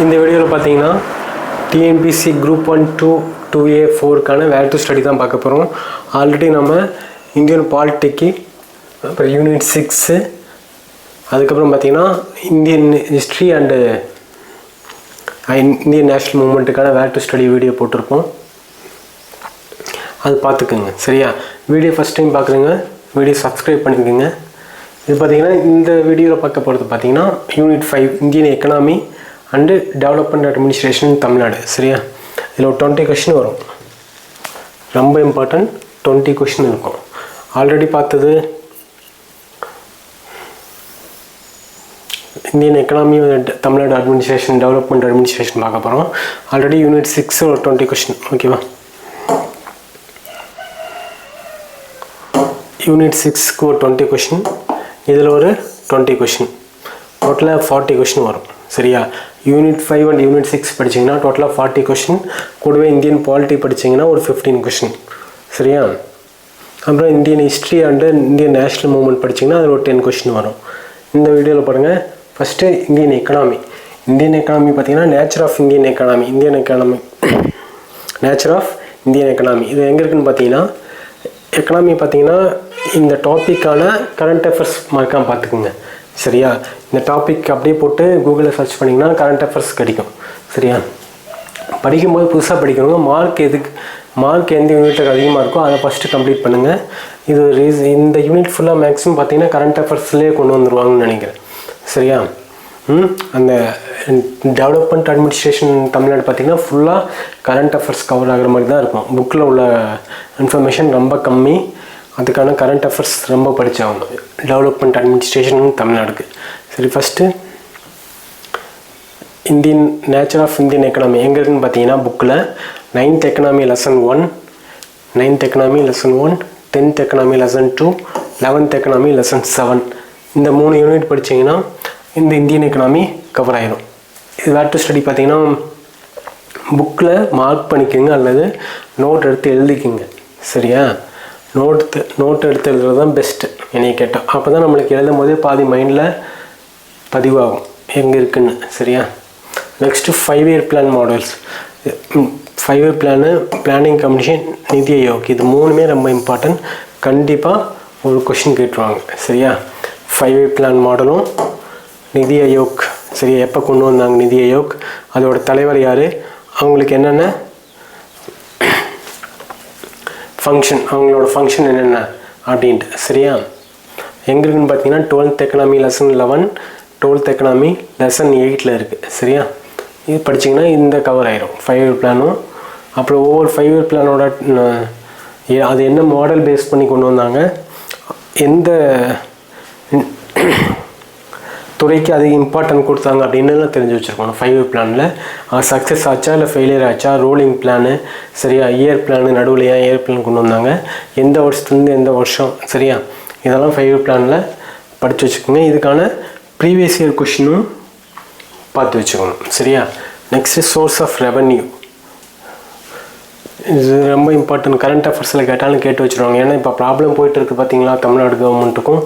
இந்த வீடியோவில் பார்த்தீங்கன்னா டிஎன்பிசி குரூப் 1 2 2A 4க்கான வேர் டு ஸ்டடி தான் பார்க்க போகிறோம். ஆல்ரெடி நம்ம இந்தியன் பாலிட்டிக்கு அப்புறம் யூனிட் 6 அதுக்கப்புறம் பார்த்திங்கன்னா Indian history and Indian national மூமெண்ட்டுக்கான வேர் டு ஸ்டடி வீடியோ போட்டிருப்போம். அது பார்த்துக்குங்க சரியா. வீடியோ ஃபஸ்ட் டைம் பார்க்குறீங்க வீடியோ சப்ஸ்கிரைப் பண்ணிக்கோங்க. இது பார்த்திங்கன்னா இந்த வீடியோவில் பார்க்க போகிறது பார்த்திங்கன்னா unit 5 Indian economy and development administration Tamil Nadu சரியா. இதில் ஒரு 20 கொஷின் வரும், ரொம்ப இம்பார்ட்டன்ட். 20 கொஷின் இருக்கும். ஆல்ரெடி பார்த்தது Indian economy Tamil Nadu administration development administration பார்க்க போகிறோம். ஆல்ரெடி யூனிட் 6 ஒரு 20 கொஷின் ஓகேவா. யூனிட் 6க்கு ஒரு 20 கொஷின், இதில் ஒரு 20 கொஷின், டோட்டலாக 40 கொஷின் வரும் சரியா. யூனிட் 5 அண்ட் யூனிட் 6 படிச்சிங்கன்னா டோட்டலாக 40 கொஷின், கூடவே இந்தியன் பாலிட்டி படிச்சிங்கன்னா ஒரு 15 கொஷின் சரியா. அப்புறம் Indian history and Indian national movement படிச்சிங்கன்னா அதில் ஒரு 10 கொஷின் வரும். இந்த வீடியோவில் பாருங்கள். First Indian economy. Indian economy பார்த்திங்கன்னா nature of Indian economy. Nature of Indian economy இது எங்கே இருக்குதுன்னு பார்த்தீங்கன்னா, எக்கனாமி பார்த்திங்கன்னா இந்த டாப்பிக்கான கரண்ட் அஃபேர்ஸ் மார்க்காக பார்த்துக்குங்க சரியா. இந்த டாபிக் அப்படியே போட்டு கூகுளில் சர்ச் பண்ணிங்கன்னா கரண்ட் அஃபேர்ஸ் கிடைக்கும் சரியா. படிக்கும்போது புதுசாக படிக்கணுங்க. மார்க் எந்த யூனிட்டுக்கு அதிகமாக இருக்கோ அதை ஃபஸ்ட்டு கம்ப்ளீட் பண்ணுங்கள். இது இந்த யூனிட் ஃபுல்லாக மேக்ஸிமம் பார்த்திங்கன்னா கரண்ட் அஃபேர்ஸ்லேயே கொண்டு வந்துடுவாங்கன்னு நினைக்கிறேன் சரியா. அந்த டெவலப்மெண்ட் அட்மினிஸ்ட்ரேஷன் தமிழ்நாடு பார்த்திங்கன்னா ஃபுல்லாக கரண்ட் அஃபேர்ஸ் கவர் ஆகிற மாதிரி தான் இருக்கும். புக்கில் உள்ள இன்ஃபர்மேஷன் ரொம்ப கம்மி, அதுக்கான கரண்ட் அஃபேர்ஸ் ரொம்ப படித்தாகணும் டெவலப்மெண்ட் அட்மினிஸ்ட்ரேஷன் தமிழ்நாடுக்கு சரி. First Indian nature of Indian economy எங்கே இருக்குதுன்னு பார்த்தீங்கன்னா புக்கில் 9th economy lesson 1, 9th economy lesson 1, 10th economy lesson 2, 11th economy lesson 7 இந்த 3 யூனிட் படித்தீங்கன்னா இந்த இந்தியன் எக்கனாமி கவர் ஆகிடும். இது வேர் டு ஸ்டடி பார்த்தீங்கன்னா புக்கில் மார்க் பண்ணிக்கோங்க அல்லது நோட் எடுத்து எழுதிக்கிங்க சரியா. நோட் எடுத்து எழுதுறது தான் பெஸ்ட்டு என்னைய கேட்டால். அப்போ தான் நம்மளுக்கு எழுதும் போதே பாதி மைண்டில் பதிவாகும் எங்கே இருக்குன்னு சரியா. Next 5-year plan models. 5-year plan, planning commission, நிதி ஆயோக் இது 3மே ரொம்ப இம்பார்ட்டன்ட். கண்டிப்பாக ஒரு கொஷின் கேட்டுருவாங்க சரியா. 5-year பிளான் மாடலும் நிதி ஆயோக் சரியா. எப்போ கொண்டு வந்தாங்க நிதி ஆயோக், அதோட தலைவர் யார், அவங்களுக்கு என்னென்ன ஃபங்க்ஷன், அவங்களோட ஃபங்க்ஷன் என்னென்ன அப்படின்ட்டு சரியா. எங்கே இருக்குதுன்னு பார்த்தீங்கன்னா 12th economy lesson 11, 12th economy lesson 8 இருக்குது சரியா. இது படிச்சிங்கன்னா இந்த கவர் ஆயிரும் 5-year பிளானும். அப்புறம் ஒவ்வொரு 5-year பிளானோட அது என்ன மாடல் பேஸ் பண்ணி கொண்டு வந்தாங்க, எந்த துறைக்கு அதிக இம்பார்ட்டன்ட் கொடுத்தாங்க அப்படின்னு தெரிஞ்சு வச்சுருக்கணும் 5-year பிளானில். சக்ஸஸ் ஆச்சா இல்லை ஃபெயிலியர் ஆச்சா, ரோலிங் பிளானு சரியா, இயர் பிளானு நடுவில் ஏன் இயர் பிளான் கொண்டு வந்தாங்க, எந்த வருஷத்துலேருந்து எந்த வருஷம் சரியா. இதெல்லாம் 5-year பிளானில் படித்து வச்சுக்கோங்க. இதுக்கான ப்ரீவியஸ் இயர் கொஷினும் பார்த்து வச்சுக்கணும் சரியா. Next source of revenue. இது ரொம்ப இம்பார்ட்டன்ட். கரண்ட் அஃபேர்ஸில் கேட்டாலும் கேட்டு வச்சுருவாங்க. ஏன்னா இப்போ ப்ராப்ளம் போயிட்டு இருக்குது பார்த்தீங்களா, தமிழ்நாடு கவர்மெண்ட்டுக்கும்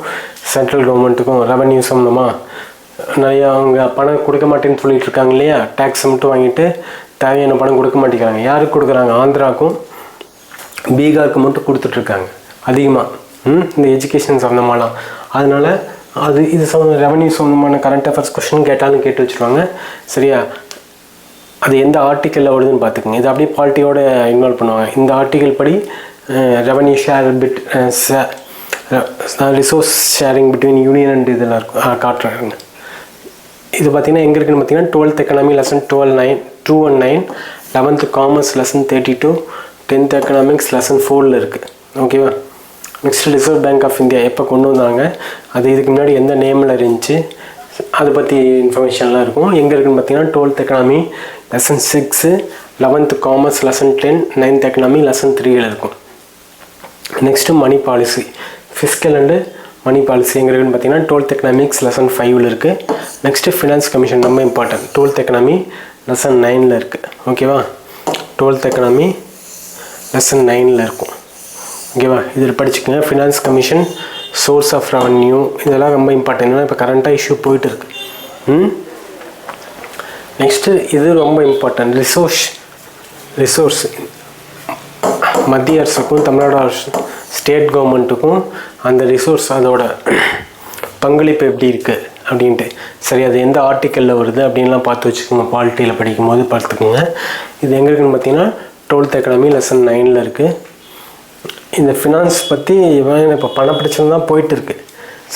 சென்ட்ரல் கவர்மெண்ட்டுக்கும் ரெவன்யூ சம்மந்தமாக நிறையா அவங்க பணம் கொடுக்க மாட்டேன்னு சொல்லிட்டு இருக்காங்க இல்லையா. டேக்ஸ் மட்டும் வாங்கிட்டு தேவையான பணம் கொடுக்க மாட்டேங்கிறாங்க. யாருக்கு கொடுக்குறாங்க, ஆந்திராவுக்கும் பீகாருக்கு மட்டும் கொடுத்துட்ருக்காங்க அதிகமாக இந்த எஜுகேஷன் சம்மந்தமாலாம். அதனால் இது ரெவன்யூ சம்மந்தமான கரண்ட் அஃபேர்ஸ் கொஷின் கேட்டாலும் கேட்டு வச்சுருவாங்க சரியா. அது எந்த ஆர்டிக்கலில் வருதுன்னு பார்த்துக்குங்க. இது அப்படியே பாலிட்டியோட இன்வால்வ் பண்ணுவாங்க. இந்த ஆர்டிக்கல் படி revenue share resource sharing between union and இதில் இருக்கும் காட்டுறாங்க. இது பார்த்திங்கன்னா எங்கே இருக்குதுன்னு பார்த்தீங்கன்னா 12th economy lesson 2 and 9, 11th commerce lesson 32, 10th economics lesson 4 இருக்குது ஓகேவா. Next Reserve Bank of India எப்போ கொண்டு வந்தாங்க, அது இதுக்கு முன்னாடி எந்த நேமில் இருந்துச்சு, அதை பற்றி இன்ஃபர்மேஷன்லாம் இருக்கும். எங்கே இருக்குதுன்னு பார்த்தீங்கன்னா 12th economy lesson 6, 11th commerce lesson 10, 9th economy lesson 3 இருக்கும். Next money policy, fiscal and money policy எங்கே இருக்குதுன்னு பார்த்தீங்கன்னா 12th எக்கனாமிக்ஸ் லெசன் 5 இருக்குது. நெக்ஸ்ட்டு ஃபினான்ஸ் கமிஷன் ரொம்ப இம்பார்ட்டன்ட். 12th எக்கனாமி லெசன் 9 இருக்குது ஓகேவா. 12th எக்கனாமி லெசன் 9 இருக்கும் ஓகேவா. இதில் படிச்சுக்கோங்க. Finance commission, source of revenue இதெல்லாம் ரொம்ப இம்பார்ட்டன்ட். ஏன்னா இப்போ கரண்ட்டாக இஷ்யூ போயிட்டு இருக்கு. நெக்ஸ்ட்டு இது ரொம்ப இம்பார்ட்டன்ட், ரிசோர்ஸ் மத்திய அரசுக்கும் தமிழ்நாடு அரசு ஸ்டேட் கவர்மெண்ட்டுக்கும் அந்த ரிசோர்ஸ் அதோட பங்களிப்பு எப்படி இருக்குது அப்படின்ட்டு. சரி, அது எந்த ஆர்டிக்கலில் வருது அப்படின்லாம் பார்த்து வச்சுக்கோங்க, பாலிட்டியில் படிக்கும்போது பார்த்துக்கோங்க. இது எங்கே இருக்குதுன்னு பார்த்தீங்கன்னா 12th எக்கனாமி லெசன் 9 இருக்குது. இந்த ஃபினான்ஸ் பற்றி இப்போ பணம் பிரச்சனை தான் போயிட்டு இருக்குது.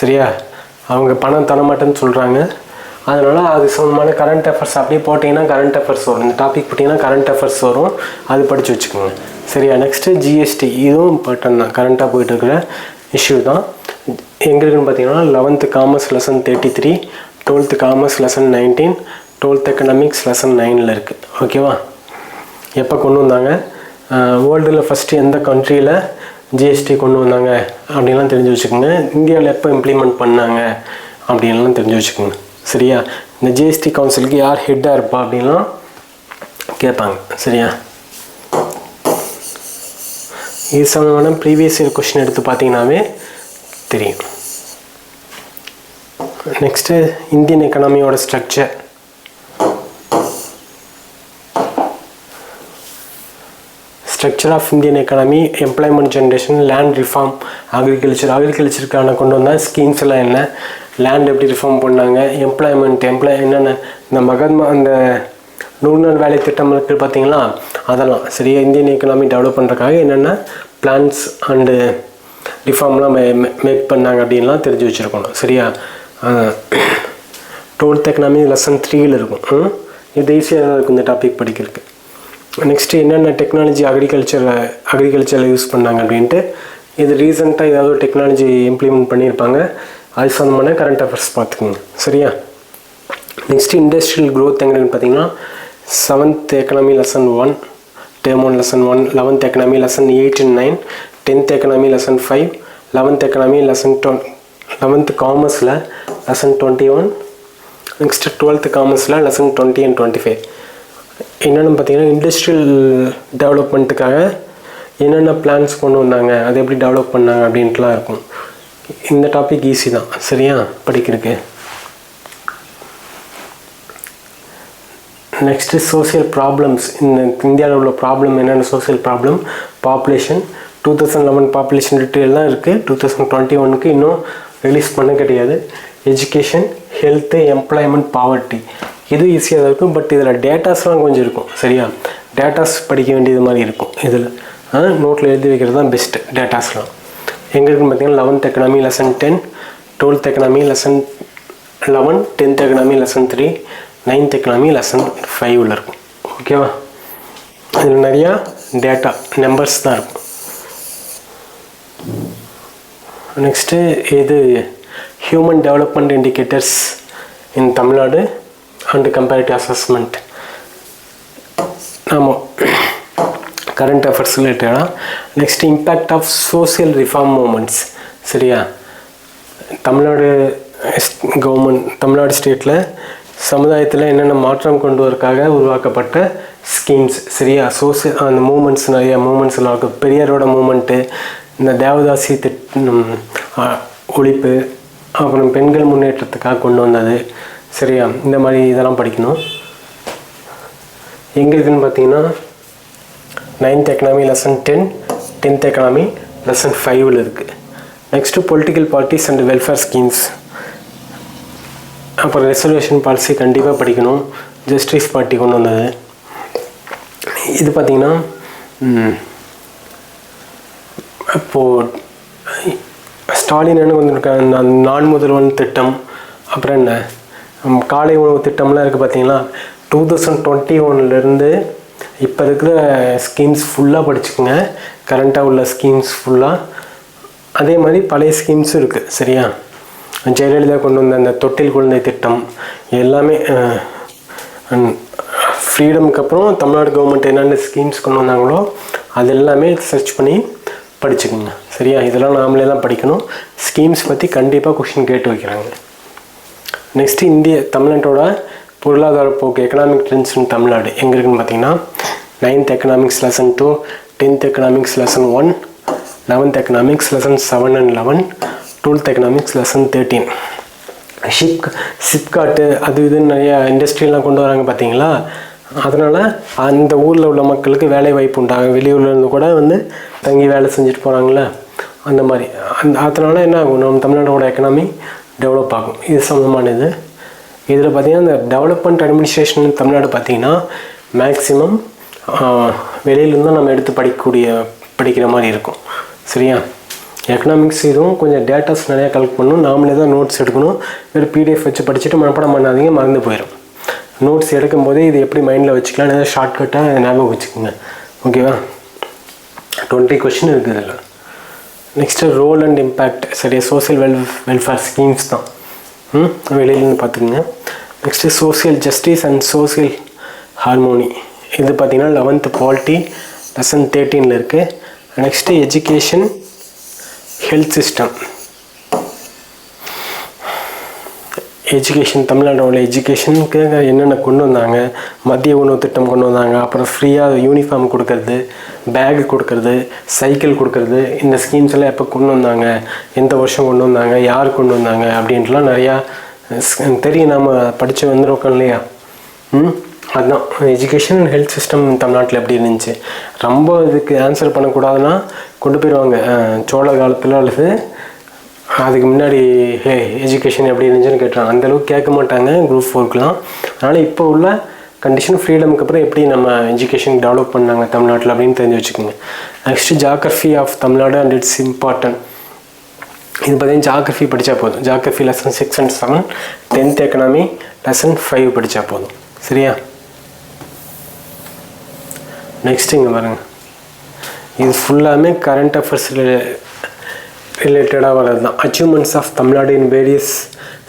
சரியா, அவங்க பணம் தரமாட்டேன்னு சொல்கிறாங்க. அதனால் அது சம்பந்தமான கரண்ட் அஃபேர்ஸ் அப்படியே போட்டிங்கன்னா கரண்ட் அஃபேர்ஸ் வரும். இந்த டாபிக் போட்டிங்கன்னா கரண்ட் அஃபேர்ஸ் வரும், அது படித்து வச்சுக்கோங்க. சரியா, நெக்ஸ்ட்டு ஜிஎஸ்டி, இதுவும் இம்பார்ட்டன் தான், கரண்ட்டாக போயிட்டுருக்கிற இஷ்யூ தான். எங்கே இருக்குன்னு பார்த்தீங்கன்னா 11th commerce lesson 33, 12th commerce lesson 19, 12th economics lesson 9 இருக்குது. ஓகேவா? எப்போ கொண்டு வந்தாங்க, வேர்ல்டில் ஃபஸ்ட்டு எந்த கண்ட்ரியில் ஜிஎஸ்டி கொண்டு வந்தாங்க அப்படின்லாம் தெரிஞ்சு வச்சுக்கோங்க. இந்தியாவில் எப்போ இம்ப்ளிமெண்ட் பண்ணாங்க அப்படின்லாம் தெரிஞ்சு வச்சுக்கோங்க. சரியா, இந்த ஜிஎஸ்டி கவுன்சிலுக்கு யார் ஹெட்டாக இருப்பா அப்படின்லாம் கேட்பாங்க. சரியா, இது சம்பந்தமான ப்ரீவியஸ் இயர் கொஸ்டின் எடுத்து பார்த்தீங்கன்னாவே தெரியும். நெக்ஸ்ட்டு இந்தியன் எக்கனாமியோட structure. Structure of Indian economy, employment generation, land reform, அக்ரிகல்ச்சருக்கான கொண்டு வந்தால் ஸ்கீம்ஸ் எல்லாம் என்ன, லேண்ட் எப்படி ரிஃபார்ம் பண்ணாங்க, எம்ப்ளாய்மெண்ட் என்னென்ன, இந்த மகாத்மா அந்த 100 நாள் வேலை திட்டம் இருக்குது பார்த்தீங்களா, அதெல்லாம். சரியா, இந்தியன் எக்கனாமி டெவலப் பண்ணுறதுக்காக என்னென்ன பிளான்ஸ் அண்டு ரிஃபார்ம்லாம் மேக் பண்ணாங்க அப்படின்லாம் தெரிஞ்சு வச்சுருக்கணும். சரியா, 12th எக்கனாமி லெசன் 3 இருக்கும். இது ஈஸியாக இருக்கும் இந்த டாபிக் படிக்கிறதுக்கு. நெக்ஸ்ட்டு என்னென்ன டெக்னாலஜி அக்ரிகல்ச்சரில் யூஸ் பண்ணாங்க அப்படின்ட்டு, இது ரீசெண்டாக ஏதாவது டெக்னாலஜி இம்ப்ளிமெண்ட் பண்ணியிருப்பாங்க, அது சம்மந்தமான கரண்ட் அஃபேர்ஸ் பார்த்துக்கோங்க. சரியா, நெக்ஸ்ட்டு இண்டஸ்ட்ரியல் க்ரோத் எங்கன்னு பார்த்தீங்கன்னா 7th economy lesson 1, term 1 lesson 1, 11th economy lesson 8 and 9, 10th economy lesson 5, 11th economy lesson 11th காமர்ஸில் லெசன் 21, நெக்ஸ்ட்டு 12th காமர்ஸில் லெசன் 20 and 25. என்னென்னு பார்த்தீங்கன்னா இண்டஸ்ட்ரியல் டெவலப்மெண்ட்டுக்காக என்னென்ன பிளான்ஸ் கொண்டு வந்தாங்க, அதை எப்படி டெவலப் பண்ணாங்க அப்படின்ட்டுலாம் இருக்கும். இந்த டாபிக் ஈஸி தான். சரியா, படிக்கிறதுக்கு. Next social problems. இந்த இந்தியாவில் உள்ள ப்ராப்ளம் என்னென்ன சோசியல் ப்ராப்ளம், பாப்புலேஷன், 2011 பாப்புலேஷன் டீட்டெயிலாம் இருக்குது, 2021க்கு இன்னும் ரிலீஸ் பண்ண கிடையாது. எஜுகேஷன், ஹெல்த்து, எம்ப்ளாய்மெண்ட், பாவர்ட்டி, இது ஈஸியாக தான் இருக்கும். பட் இதில் டேட்டாஸ்லாம் கொஞ்சம் இருக்கும். சரியா, டேட்டாஸ் படிக்க வேண்டியது மாதிரி இருக்கும். இதில் நோட்டில் எழுதி வைக்கிறது தான் பெஸ்ட்டு. டேட்டாஸ்லாம் எங்கே இருக்குன்னு பார்த்தீங்கன்னா 11th economy lesson 10, 12th economy lesson 11, 10th economy lesson 3, 9th economy lesson 5 இருக்கும். ஓகேவா, இதில் நிறையா டேட்டா நம்பர்ஸ் தான் இருக்கும். நெக்ஸ்ட்டு இது human development indicators in Tamil Nadu and comparative assessment. ஆமாம், கரண்ட் அஃபேர்ஸ் ரிலேட்டடாக. Next impact of social reform movements. சரியா, தமிழ்நாடு கவர்மெண்ட், தமிழ்நாடு ஸ்டேட்டில் சமுதாயத்தில் என்னென்ன மாற்றம் கொண்டு வரக்காக உருவாக்கப்பட்ட ஸ்கீம்ஸ். சரியா, சோசியல் அந்த மூமெண்ட்ஸ், நிறைய மூமெண்ட்ஸ்லாம் இருக்குது. பெரியாரோட மூமெண்ட்டு, இந்த தேவதாசி ஒழிப்பு, அப்புறம் பெண்கள் முன்னேற்றத்துக்காக கொண்டு வந்தது. சரியா, இந்த மாதிரி இதெல்லாம் படிக்கணும். எங்கே இருக்குதுன்னு பார்த்தீங்கன்னா 9th economy lesson 10, 10th economy lesson 5 இருக்குது. Next political parties and welfare schemes. அப்புறம் ரிசர்வேஷன் பாலிசி கண்டிப்பாக படிக்கணும், ஜஸ்டிஸ் பார்ட்டி கொண்டு வந்தது. இது பார்த்திங்கன்னா இப்போது ஸ்டாலின் என்ன வந்துருக்க நான் முதல்வன் திட்டம், அப்புறம் என்ன காலை உணவு திட்டம்லாம் இருக்குது பார்த்தீங்களா. 2021 இப்போ இருக்கிற ஸ்கீம்ஸ் ஃபுல்லாக படிச்சுக்கோங்க, கரண்ட்டாக உள்ள ஸ்கீம்ஸ் ஃபுல்லாக. அதே மாதிரி பழைய ஸ்கீம்ஸும் இருக்குது. சரியா, ஜெயலலிதா கொண்டு வந்த அந்த தொட்டில் குழந்தை திட்டம் எல்லாமே, ஃப்ரீடமுக்கு அப்புறம் தமிழ்நாடு கவர்மெண்ட் என்னென்ன ஸ்கீம்ஸ் கொண்டு வந்தாங்களோ அது எல்லாமே சர்ச் பண்ணி படிச்சுக்கோங்க. சரியா, இதெல்லாம் நாமளே தான் படிக்கணும். ஸ்கீம்ஸ் பற்றி கண்டிப்பாக கொஷின் கேட்டு வைக்கிறாங்க. நெக்ஸ்ட்டு தமிழ்நாட்டோட பொருளாதார போக்கு, எக்கனாமிக் ட்ரெண்ட்ஸ் இன் தமிழ்நாடு எங்கே இருக்குன்னு பார்த்தீங்கன்னா 9th economics lesson 2, 10th economics lesson 1, 11th economics lesson 7 and 11, 12th economics lesson 13. SIPCOT அது இதுன்னு நிறையா இண்டஸ்ட்ரியெலாம் கொண்டு வராங்க பார்த்தீங்களா. அதனால் அந்த ஊரில் உள்ள மக்களுக்கு வேலை வாய்ப்பு உண்டாகும். வெளியூர்லேருந்து கூட வந்து தங்கி வேலை செஞ்சுட்டு போகிறாங்களே அந்த மாதிரி. அதனால் என்ன ஆகும், நம்ம தமிழ்நாடோட எக்கனாமி டெவலப் ஆகும். இது சம்மந்தமானது. இதில் பார்த்திங்கன்னா இந்த டெவலப்மெண்ட் அட்மினிஸ்ட்ரேஷன் தமிழ்நாடு பார்த்திங்கன்னா மேக்ஸிமம் வெளியிலேருந்து நம்ம எடுத்து படிக்கிற மாதிரி இருக்கும். சரியா. எக்கனாமிக்ஸ் இதுவும் கொஞ்சம் டேட்டாஸ் நிறையா கலெக்ட் பண்ணணும். நாமளே தான் நோட்ஸ் எடுக்கணும். வெறும் PDF வச்சு படிச்சுட்டு மனப்பாடம் பண்ணாதீங்க, மறந்து போயிடும். நோட்ஸ் எடுக்கும் போதே இது எப்படி மைண்டில் வச்சுக்கலாம், ஏதாவது ஷார்ட்கட்டாக ஞாபகம் வச்சுக்கோங்க. ஓகேவா. 20 கொஷின் இருக்குது இதில். Next role and impact. சரியா. சோசியல் வெல்ஃபேர் ஸ்கீம்ஸ் தான். வெளியிலேருந்து பார்த்துக்குங்க. Next social justice and social harmony. இது பார்த்திங்கன்னா 11th பாலிட்டி லெசன் 13 இருக்குது. Next education health system. Education தமிழ்நாடோட எஜுகேஷனுக்கு என்னென்ன கொண்டு வந்தாங்க, மத்திய உணவு திட்டம் கொண்டு வந்தாங்க, அப்புறம் ஃப்ரீயாக யூனிஃபார்ம் கொடுக்கறது, பேகு கொடுக்கறது, சைக்கிள் கொடுக்கறது, இந்த ஸ்கீம்ஸ் எல்லாம் எப்போ கொண்டு வந்தாங்க, எந்த வருஷம் கொண்டு வந்தாங்க, யார் கொண்டு வந்தாங்க அப்படின்ட்டுலாம் நிறையா தெரியும். நாம் படித்து வந்துருக்கோம் இல்லையா. அதுதான் எஜுகேஷன் அண்ட் ஹெல்த் சிஸ்டம் தமிழ்நாட்டில் எப்படி இருந்துச்சு. ரொம்ப இதுக்கு ஆன்சர் பண்ணக்கூடாதுன்னா கொண்டு போயிடுவாங்க சோழ காலத்தில் அல்லது அதுக்கு முன்னாடி எஜுகேஷன் எப்படி இருந்துச்சுன்னு கேட்டுறாங்க. அந்தளவுக்கு கேட்க மாட்டாங்க குரூப் 4க்குலாம். அதனால் இப்போ உள்ள கண்டிஷன் ஃப்ரீடமுக்கு அப்புறம் எப்படி நம்ம எஜுகேஷன் டெவலப் பண்ணாங்க தமிழ்நாட்டில் அப்படின்னு தெரிஞ்சு வச்சுக்கோங்க. Next geography of Tamil Nadu and its important. இது பார்த்தீங்கன்னா ஜாகிரஃபி படித்தா போதும். Geography lesson 6 and 7, 10th economy lesson 5 படித்தா போதும். சரியா. நெக்ஸ்ட் இங்கே பாருங்கள். இது ஃபுல்லாமே கரண்ட் அஃபேர்ஸ் ரிலேட்டடாக வர்றது தான். Achievements of Tamil Nadu in various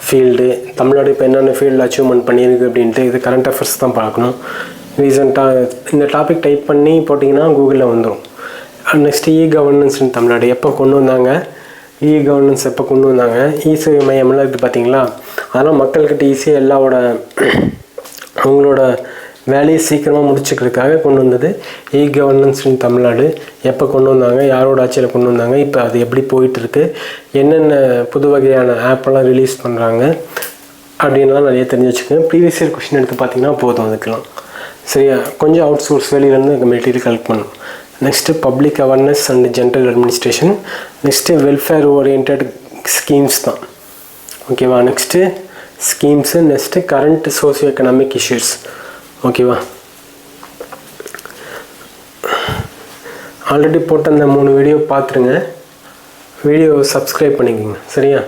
field. Tamil Nadu இப்போ என்னென்ன ஃபீல்டு அச்சீவ்மெண்ட் பண்ணியிருக்கு அப்படின்ட்டு இது கரண்ட் அஃபேர்ஸ் தான் பார்க்கணும். ரீசெண்டாக இந்த டாபிக் டைப் பண்ணி போட்டிங்கன்னா கூகுளில் வந்துடும். நெக்ஸ்ட்டு கவர்னன்ஸ் இன் தமிழ்நாடு எப்போ கொண்டு வந்தாங்க, கவர்னன்ஸ் எப்போ கொண்டு வந்தாங்க, சேவை மையம்லாம் இருக்குது பார்த்தீங்களா. அதெல்லாம் மக்கள்கிட்ட ஈஸியாக அவங்களோட வேலையை சீக்கிரமாக முடிச்சுக்கிறதுக்காக கொண்டு வந்தது கவர்னன்ஸ் இன் தமிழ்நாடு. எப்போ கொண்டு வந்தாங்க, யாரோட ஆட்சியில் கொண்டு வந்தாங்க, இப்போ அது எப்படி போயிட்டுருக்கு, என்னென்ன புது வகையான ஆப்பெல்லாம் ரிலீஸ் பண்ணுறாங்க அப்படின்லாம் நிறைய தெரிஞ்சு வச்சுக்கோங்க. ப்ரீவியஸ் இயர் கொஷின் எடுத்து பார்த்திங்கன்னா போதும் அதுக்கெலாம். சரியா. கொஞ்சம் அவுட் சோர்ஸ் வெளியிலேருந்து மெட்டீரியல் கலெக்ட் பண்ணணும். Next public awareness and general administration. Next welfare orient schemes தான். Okay. Next schemes. Next current socio economic issues. Okay. Already போட்ட அந்த 3 வீடியோ பார்த்துருங்க. வீடியோ சப்ஸ்கிரைப் பண்ணிக்கோங்க. சரியா.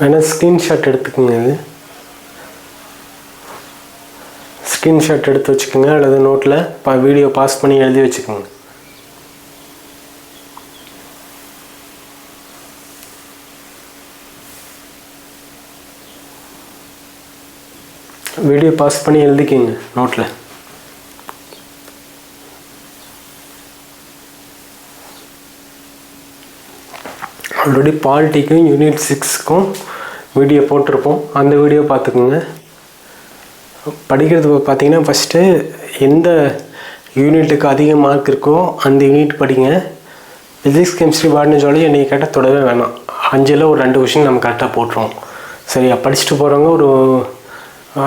வேணால் ஸ்க்ரீன்ஷாட் எடுத்துக்கோங்க. இது ஸ்க்ரீன்ஷாட் எடுத்து வச்சுக்கோங்க அல்லது நோட்டில் வீடியோ பாஸ் பண்ணி எழுதி வச்சுக்கோங்க. வீடியோ பாஸ் பண்ணி எழுதிக்கிங்க நோட்டில். ஆல்ரெடி பாலிட்டிக்கும் யூனிட் 6க்கும் வீடியோ போட்டிருப்போம். அந்த வீடியோ பார்த்துக்குங்க. படிக்கிறது பார்த்திங்கன்னா ஃபஸ்ட்டு எந்த யூனிட்டுக்கு அதிக மார்க் இருக்கோ அந்த யூனிட் படிங்க. ஃபிசிக்ஸ் கெமிஸ்ட்ரி பாட்னி ஜுவாலஜி இன்றைக்கி கேட்டால் தொடவே வேணாம். 5ல் ஒரு 2 கொஷின் நம்ம கரெக்டாக போட்டுருவோம். சரியா. படிச்சுட்டு போகிறவங்க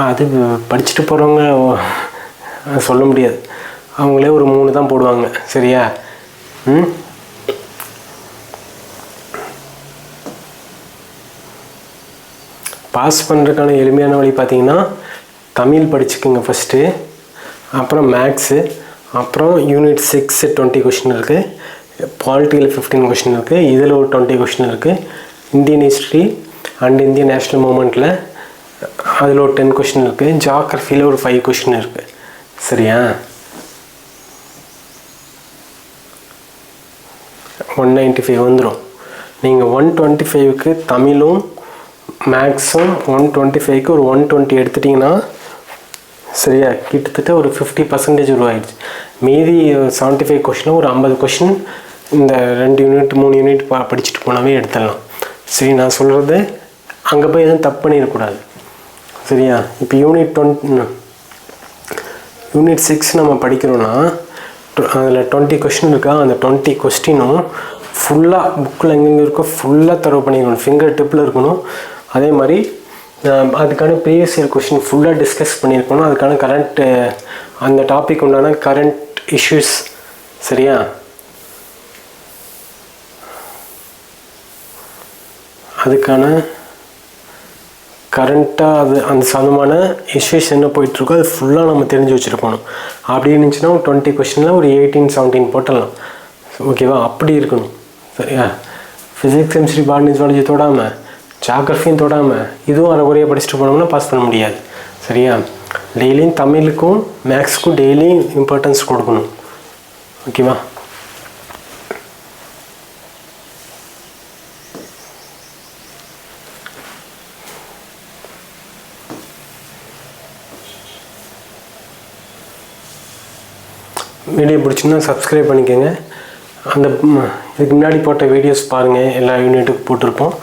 அது படிச்சுட்டு போகிறவங்க சொல்ல முடியாது, அவங்களே ஒரு 3 தான் போடுவாங்க. சரியா. பாஸ் பண்ணுறதுக்கான எளிமையான வழி பார்த்திங்கன்னா தமிழ் படிச்சுக்கோங்க ஃபஸ்ட்டு, அப்புறம் மேக்ஸு, அப்புறம் யூனிட் 6 20 கொஷின் இருக்குது, பாலிட்டிக்கல் 15 கொஷின் இருக்குது, இதில் ஒரு 20 கொஷின் இருக்குது, Indian history and Indian national மூமெண்ட்டில் அதில் ஒரு 10 கொஷின் இருக்குது, ஜியாகிரஃபியில் ஒரு 5 கொஷின் இருக்குது. சரியா. 195 வந்துடும். நீங்கள் 125க்கு தமிழும் மேக்ஸும் 125க்கு ஒரு 120 எடுத்துட்டிங்கன்னா சரியா கிட்டத்தட்ட ஒரு 50% உருவாயிடுச்சு. மீதி 75 கொஷினில் ஒரு 50 கொஷின் இந்த 2 யூனிட் 3 யூனிட் படிச்சுட்டு போனாவே எடுத்துடலாம். சரி. நான் சொல்கிறது அங்கே போய் எதுவும் தப்பு பண்ணிடக்கூடாது. சரியா? இப்போ யூனிட் 6 நம்ம படிக்கிறோன்னா அதில் 20 கொஸ்டின் இருக்கா, அந்த 20 கொஸ்டினும் ஃபுல்லாக புக்கில் எங்கெங்கே இருக்கோ ஃபுல்லாக தரவு பண்ணிக்கணும், ஃபிங்கர் டிப்பில் இருக்கணும். அதே மாதிரி அதுக்கான ப்ரீவியஸ் இயர் கொஸ்டின் ஃபுல்லாக டிஸ்கஸ் பண்ணியிருக்கணும். அதுக்கான கரண்ட் அந்த டாபிக் உண்டான கரண்ட் இஷ்யூஸ், சரியா? அதுக்கான கரண்ட்டாக அது அந்த சம்மந்தமான இஷ்யூஸ் என்ன போயிட்டுருக்கோ அது ஃபுல்லாக நம்ம தெரிஞ்சு வச்சுருக்கணும். அப்படி இருந்துச்சுன்னா 20 கொஸ்டினில் ஒரு 18-17 போட்டலாம், ஓகேவா? அப்படி இருக்கணும், சரியா? ஃபிசிக்ஸ், கெமிஸ்ட்ரி, பாட்னி, ஜுவாலஜி தொடாமல், ஜியாகிரஃபியும் தொடாமல் இதுவும் அரைக்குறையாக படிச்சுட்டு போனோம்னா பாஸ் பண்ண முடியாது, சரியா? டெய்லியும் தமிழுக்கும் மேக்ஸுக்கும் டெய்லியும் இம்பார்ட்டன்ஸ் கொடுக்கணும், ஓகேவா? வீடியோ பிடிச்சிங்கன்னா சப்ஸ்கிரைப் பண்ணிக்கோங்க. அந்த இதுக்கு முன்னாடி போட்ட வீடியோஸ் பாருங்கள், எல்லா யூனிட்டுக்கும் போட்டிருப்போம்.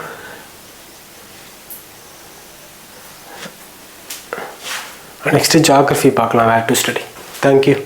நெக்ஸ்ட்டு ஜியாகிரஃபி பார்க்கலாம், வேர் டு ஸ்டடி. தேங்க்யூ.